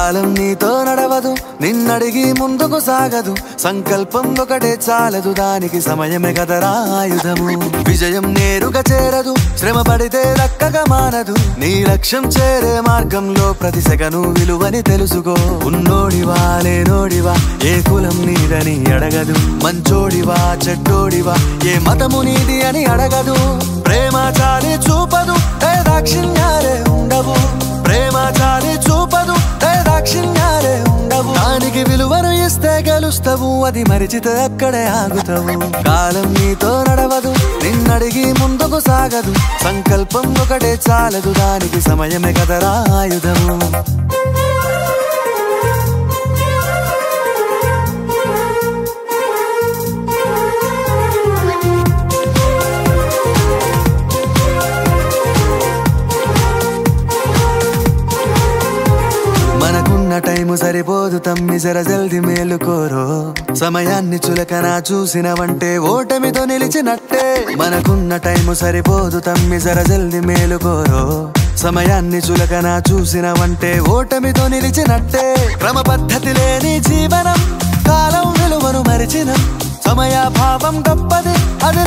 కాలం నీతో నడవదు, నిన్నడిగి ముందుకు సాగదు. సంకల్పం ఒకటే చాలదు, దానికి సమయమే కదరా ఆయుధము. విజయం నేరుగా చేరదు, శ్రమ పడితే దక్కగా మానదు. నీ లక్ష్యం చేరే మార్గంలో ప్రతి సెకను విలువని తెలుసుకో. ఉన్నోడివా లేనోడివా, ఏ కులం నీదని అడగదు. మంచోడివా చెడ్డోడివా, ఏ మతము నీది అని అడగదు. ప్రేమ చాలి చూపదు, ఏ దాక్షిణ్యాలే ఉండవు. ప్రేమ చాలి చూపదు, ఏ దాక్షిణ్యాలే ఉండవు. దానికి విలువను ఇస్తే గెలుస్తావు, అది మరిచితే అక్కడే ఆగుతావు. కాలం నీతో నడవదు, నిన్నడిగి ముందుకు సాగదు. సంకల్పం ఒకటే చాలదు, దానికి సమయమే కదరా ఆయుధము. మనకున్న టైము సరిపోదు తమ్మి, జర జల్ది మేలుకోరో. సమయాన్ని చులకన చూసినవంటే ఓటమితో నిలిచినట్టే. మనకున్న టైము సరిపోదు తమ్మి, జర జల్ది మేలుకోరో. సమయాన్ని చులకన చూసినవంటే ఓటమితో నిలిచినట్టే. క్రమ పద్ధతి లేని జీవనం, కాలం విలువను మరిచిన సమయాభావం గొప్పది అది.